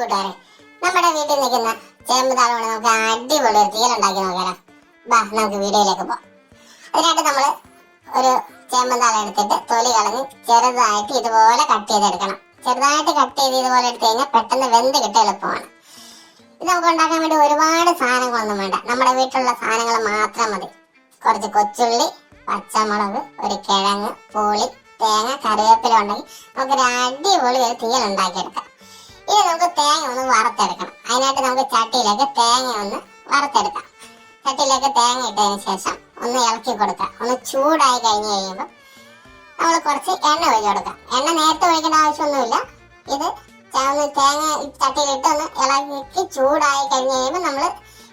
കൂട്ടുകാരെ, നമ്മുടെ വീട്ടിൽ നിൽക്കുന്ന ചേമ്പ് താള് കൊണ്ട് നമുക്ക് അടിപൊളി ഒരു തീയൽ ഉണ്ടാക്കി നോക്കാലോ. ബാ, നമുക്ക് വീഡിയോയിലേക്ക് പോകാം. അതിനായിട്ട് നമ്മൾ ഒരു ചേമ്പ് താള എടുത്തിട്ട് തൊലി കളഞ്ഞ് ചെറുതായിട്ട് ഇതുപോലെ കട്ട് ചെയ്തെടുക്കണം. ചെറുതായിട്ട് കട്ട് ചെയ്ത് ഇതുപോലെ എടുത്തു കഴിഞ്ഞാൽ പെട്ടെന്ന് വെന്ത് കിട്ടാൻ എളുപ്പമാണ്. ഇത് നമുക്ക് ഉണ്ടാക്കാൻ വേണ്ടി ഒരുപാട് സാധനങ്ങളൊന്നും വേണ്ട. നമ്മുടെ വീട്ടിലുള്ള സാധനങ്ങൾ മാത്രം മതി. കുറച്ച് കൊച്ചുള്ളി, പച്ചമുളക്, ഒരു കിഴങ്ങ്, പുളി, തേങ്ങ, കറിവേപ്പില ഉണ്ടെങ്കിൽ നമുക്കൊരു അടിപൊളി ഒരു തീയൽ ഉണ്ടാക്കിയെടുക്കാം. ഇനി നമുക്ക് തേങ്ങ ഒന്ന് വറുത്തെടുക്കണം. അതിനായിട്ട് നമുക്ക് ചട്ടിയിലേക്ക് തേങ്ങ ഒന്ന് വറുത്തെടുക്കാം. ചട്ടിയിലേക്ക് തേങ്ങ ഇട്ടതിന് ശേഷം ഒന്ന് ഇളക്കി കൊടുക്കാം. ഒന്ന് ചൂടായി കഴിഞ്ഞ് കഴിയുമ്പോൾ നമ്മൾ കുറച്ച് എണ്ണ ഒഴിച്ചു കൊടുക്കാം. എണ്ണ നേരത്തെ ഒഴിക്കേണ്ട ആവശ്യമൊന്നുമില്ല. ഇത് ഒന്ന് തേങ്ങ ചട്ടിയിലിട്ട് ഒന്ന് ഇളക്കി ചൂടായി കഴിഞ്ഞ് കഴിയുമ്പോൾ നമ്മൾ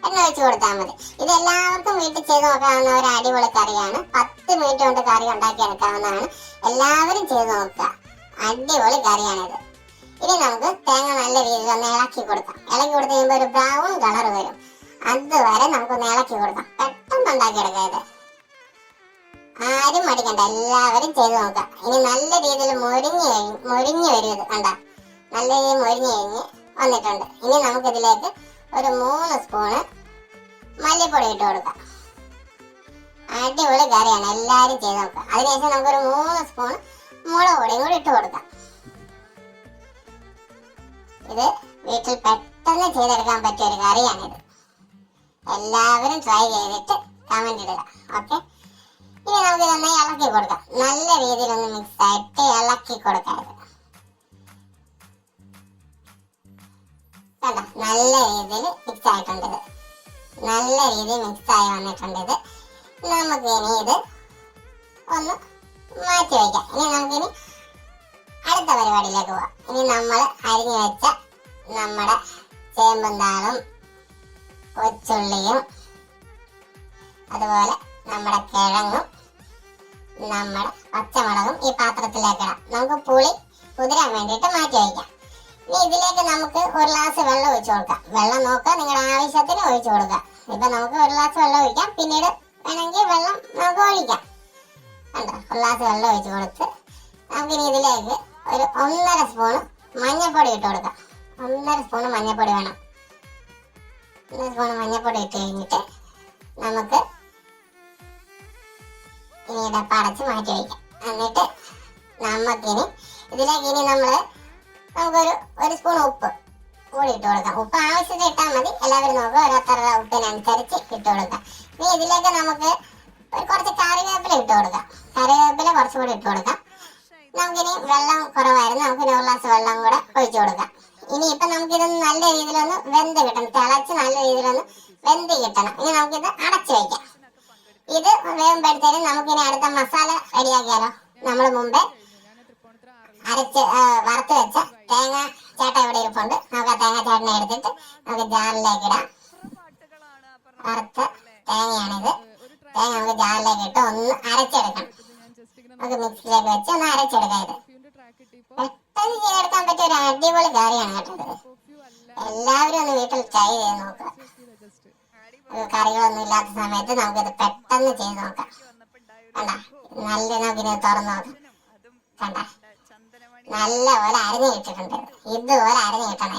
എണ്ണ ഒഴിച്ചു കൊടുത്താൽ മതി. ഇത് എല്ലാവർക്കും വീട്ടിൽ ചെയ്ത് നോക്കാവുന്ന ഒരു അടിപൊളി കറിയാണ്. 10 മിനിറ്റ് കൊണ്ട് കറി ഉണ്ടാക്കിയെടുക്കാവുന്നതാണ്. എല്ലാവരും ചെയ്ത് നോക്കുക. അടിപൊളി കറിയാണിത്. ഇനി നമുക്ക് തേങ്ങ നല്ല രീതിയിൽ ഒന്ന് ഇളക്കി കൊടുക്കാം. ഇളക്കി കൊടുത്ത് കഴിയുമ്പോൾ ഒരു ബ്രൗൺ കളർ വരും. അതുവരെ നമുക്കൊന്ന് ഇളക്കി കൊടുക്കാം. പെട്ടെന്ന് ഉണ്ടാക്കിയെടുക്കാം. ഇത് ആരും മടിക്കണ്ട, എല്ലാവരും ചെയ്ത് നോക്കാം. ഇനി നല്ല രീതിയിൽ മൊരിഞ്ഞ് വരും. ഇത് കണ്ട നല്ല രീതിയിൽ മൊരിഞ്ഞ് കഴിഞ്ഞ് വന്നിട്ടുണ്ട്. ഇനി നമുക്കിതിലേക്ക് ഒരു 3 സ്പൂണ് മല്ലിപ്പൊടി ഇട്ട് കൊടുക്കാം. അടിപൊളി കറിയാണ്, എല്ലാവരും ചെയ്ത് നോക്കാം. അതിനുശേഷം നമുക്കൊരു 3 സ്പൂൺ മുളക് പൊടിയും കൂടി ഇട്ട് കൊടുക്കാം. ഇത് വീട്ടിൽ പെട്ടെന്ന് ചെയ്തെടുക്കാൻ പറ്റിയ ഒരു കറിയാണിത്. എല്ലാവരും ട്രൈ ചെയ്തിട്ട് കമന്റ് ഇടുക. ഓക്കെ, ഇനി നമുക്ക് ഇതൊന്ന് ഇളക്കി കൊടുക്കാം. നല്ല രീതിയിൽ ഒന്ന് മിക്സ് ആയിട്ട് ഇളക്കി കൊടുക്കാം. കണ്ടോ, നല്ല രീതിയിൽ മിക്സ് ആയിട്ടുണ്ട്. ഇത് നല്ല രീതിയിൽ മിക്സ് ആയി വന്നിട്ടുണ്ട്. ഇത് നമുക്ക് ഇനി ഇത് ഒന്ന് മാറ്റി വയ്ക്കാം. ഇനി നമുക്കിനി അടുത്ത പരിപാടിയിലേക്ക് പോവാം. ഇനി നമ്മൾ അരിഞ്ഞു വെച്ച നമ്മുടെ ചേമ്പും താളും കൊച്ചുള്ളിയും അതുപോലെ നമ്മുടെ കിഴങ്ങും നമ്മുടെ പച്ചമുളകും ഈ പാത്രത്തിലേക്ക് ഇടാം. നമുക്ക് പുളി കുതിരാൻ വേണ്ടിയിട്ട് മാറ്റി വയ്ക്കാം. ഇനി ഇതിലേക്ക് നമുക്ക് ഒരു ഗ്ലാസ് വെള്ളം ഒഴിച്ചു കൊടുക്കാം. വെള്ളം നോക്കാം, നിങ്ങളുടെ ആവശ്യത്തിന് ഒഴിച്ചു കൊടുക്കാം. ഇപ്പൊ നമുക്ക് ഒരു ഗ്ലാസ് വെള്ളം ഒഴിക്കാം, പിന്നീട് വേണമെങ്കിൽ വെള്ളം നമുക്ക് ഒഴിക്കാം. കണ്ടോ, ഒരു ഗ്ലാസ് വെള്ളം ഒഴിച്ചു കൊടുത്ത് നമുക്കിനി ഇതിലേക്ക് ഒരു 1.5 സ്പൂണ് മഞ്ഞൾപ്പൊടി ഇട്ട് കൊടുക്കാം. 1.5 സ്പൂണ് മഞ്ഞൾപ്പൊടി വേണം. 1 സ്പൂണ് മഞ്ഞൾപ്പൊടി ഇട്ട് കഴിഞ്ഞിട്ട് നമുക്ക് ഇനി ഇടപ്പ് അടച്ച് മാറ്റി വയ്ക്കാം. എന്നിട്ട് നമുക്കിനി ഇതിലേക്ക് ഇനി നമുക്കൊരു സ്പൂൺ ഉപ്പ് കൂടി ഇട്ട് കൊടുക്കാം. ഉപ്പ് ആവശ്യത്തിന് ഇട്ടാൽ മതി. എല്ലാവരും നോക്കുക, ഓരോരുത്തരുടെ ഉപ്പിനനുസരിച്ച് ഇട്ട് കൊടുക്കാം. ഇനി ഇതിലേക്ക് നമുക്ക് കുറച്ച് കറിവേപ്പില ഇട്ട് കൊടുക്കാം. കറിവേപ്പില കുറച്ചുകൂടി ഇട്ട് കൊടുക്കാം. നമുക്കിനി വെള്ളം കുറവായിരുന്നു, നമുക്ക് 1 ഗ്ലാസ് വെള്ളം കൂടെ ഒഴിച്ചു കൊടുക്കാം. ഇനി ഇപ്പൊ നമുക്കിതൊന്ന് നല്ല രീതിയിലൊന്ന് വെന്ത് കിട്ടണം. തിളച്ച് നല്ല രീതിയിലൊന്ന് വെന്ത് കിട്ടണം. ഇനി നമുക്കിത് അടച്ചു വയ്ക്കാം. ഇത് വേകുമ്പോഴത്തേനും നമുക്കിനി അടുത്ത മസാല റെഡിയാക്കിയാലോ. നമ്മൾ മുമ്പേ വറുത്ത് വെച്ച തേങ്ങ ചേട്ട ഇവിടെ ഇരിപ്പുണ്ട്. നമുക്ക് ആ തേങ്ങ ചേട്ടനെ എടുത്തിട്ട് നമുക്ക് ജാറിലേക്ക് ഇടാം. വറുത്ത തേങ്ങയാണിത്. തേങ്ങ നമുക്ക് ജാറിലേക്ക് ഇട്ട് ഒന്ന് അരച്ചെടുക്കണം. നമുക്ക് മിക്സിയിലേക്ക് വെച്ച് ഒന്ന് അരച്ചെടുക്കാം. ഇത് പെട്ടെന്ന് ചെയ്തെടുക്കാൻ പറ്റിയ ഒരു അടിപൊളി കറിയാണ് കേട്ടത്. എല്ലാവരും ഒന്ന് വീട്ടിൽ ട്രൈ ചെയ്ത് നോക്കുക. കറികളൊന്നും ഇല്ലാത്ത സമയത്ത് നമുക്കിത് പെട്ടെന്ന് ചെയ്ത് നോക്കാം. കണ്ട, നല്ല നമുക്കിത് തുറന്നു നോക്കാം. കണ്ട, നല്ലപോലെ അരിഞ്ഞു കിട്ടിയിട്ടുണ്ട്. ഇതുപോലെ അരിഞ്ഞു കിട്ടണം.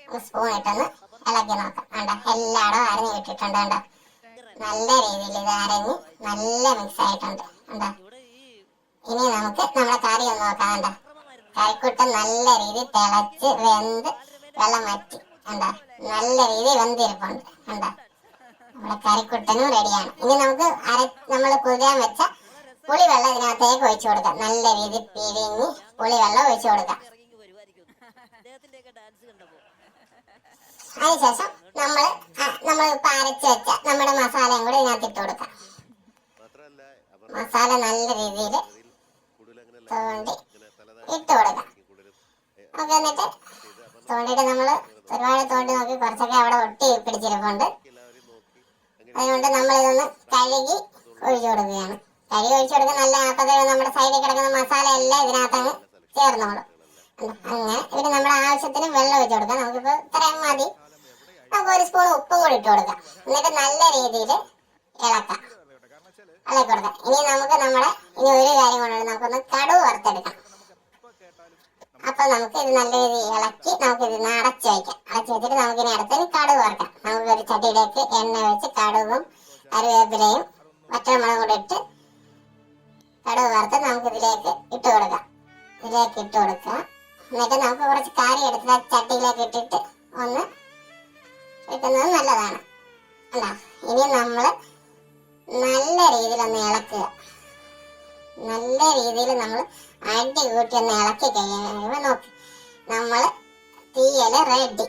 ഇത് സ്പൂൺ ഇട്ടൊന്ന് ഇളക്കി നോക്കാം. കണ്ട, എല്ലായിടവും അരിഞ്ഞു കിട്ടിയിട്ടുണ്ട്. കണ്ട, നല്ല രീതിയിൽ ഇത് അരഞ്ഞ് നല്ല മിക്സ് ആയിട്ടുണ്ട്. കണ്ട, ഇനി നമുക്ക് നമ്മുടെ കറി ഒന്ന് നോക്കാം. കണ്ട, കറിക്കുട്ടൻ നല്ല രീതിയിൽ തിളച്ച് വെന്ത് വെള്ളം വറ്റി. കണ്ട, നല്ല രീതിയിൽ വെന്തിരിപ്പുണ്ട്. കണ്ട, നമ്മുടെ കറിക്കുട്ടനും റെഡിയാണ്. ഇനി നമുക്ക് നമ്മൾ കുതിരാൻ വെച്ച പുളിവെള്ളം ഇതിനകത്തേക്ക് ഒഴിച്ചു കൊടുക്കാം. നല്ല രീതിയിൽ പിഴിഞ്ഞ് പുളിവെള്ളം ഒഴിച്ചു കൊടുക്കാം. അതിനുശേഷം നമ്മൾ ഇപ്പൊ അരച്ച് വെച്ച നമ്മുടെ മസാലയും കൂടി ഇതിനകത്ത് ഇട്ട് കൊടുക്കാം. മസാല നല്ല രീതിയിൽ തോണ്ടി ഇട്ട് കൊടുക്കാം. നമുക്ക് എന്നിട്ട് തോണ്ടിയിട്ട് നമ്മൾ ഒരുപാട് തോണ്ടി നോക്കി കുറച്ചൊക്കെ അവിടെ ഒട്ടി പിടിച്ചിരിപ്പുണ്ട്. അതുകൊണ്ട് നമ്മളിതൊന്ന് കഴുകി ഒഴിച്ചു കൊടുക്കുകയാണ്. കഴുകി ഒഴിച്ചു കൊടുക്കുക. നല്ല അപ്പത്തേക്ക് നമ്മുടെ സൈഡിൽ കിടക്കുന്ന മസാല എല്ലാം ഇതിനകത്തങ്ങ് ചേർന്നോളും. അങ്ങനെ ഇതിന് നമ്മുടെ ആവശ്യത്തിന് വെള്ളം ഒഴിച്ചു കൊടുക്കാം. നമുക്കിപ്പോൾ ഇത്രയും മതി. നമുക്ക് 1 സ്പൂൺ ഉപ്പും കൂടി ഇട്ട് കൊടുക്കാം. എന്നിട്ട് നല്ല രീതിയിൽ ഇളക്കാം, ഇളക്കി കൊടുക്കാം. ഇനി ഒരു കാര്യം കൊണ്ടുവരും. നമുക്കൊന്ന് കടുക് വറുത്തെടുക്കാം. അപ്പൊ നമുക്ക് ഇത് നല്ല രീതിയിൽ ഇളക്കി നമുക്ക് ഇതിനെ അടച്ചു വയ്ക്കാം. അടച്ചു വെച്ചിട്ട് നമുക്ക് ഇനി അടുത്തത് കടുക് വറുക്കാം. നമുക്ക് ഒരു ചട്ടിയിലേക്ക് എണ്ണ വെച്ച് കടുകും കറിവേപ്പിലയും വറ്റൽമുളകും കൂടെ ഇട്ട് കടുക് വറുത്ത് നമുക്ക് ഇതിലേക്ക് ഇട്ട് കൊടുക്കാം. എന്നിട്ട് നമുക്ക് കുറച്ച് കാരി എടുത്ത് ചട്ടിയിലേക്ക് ഇട്ടിട്ട് ഒന്ന് ഇട്ടുന്നത് നല്ലതാണ്. അല്ല, ഇനി നമ്മൾ നല്ല രീതിയിൽ ഒന്ന് ഇളക്കുക. നല്ല രീതിയിൽ നമ്മൾ അടി കൂട്ടി ഒന്ന് ഇളക്കി കഴിയുമ്പോൾ നോക്കി നമ്മൾ തീയല് റെഡി.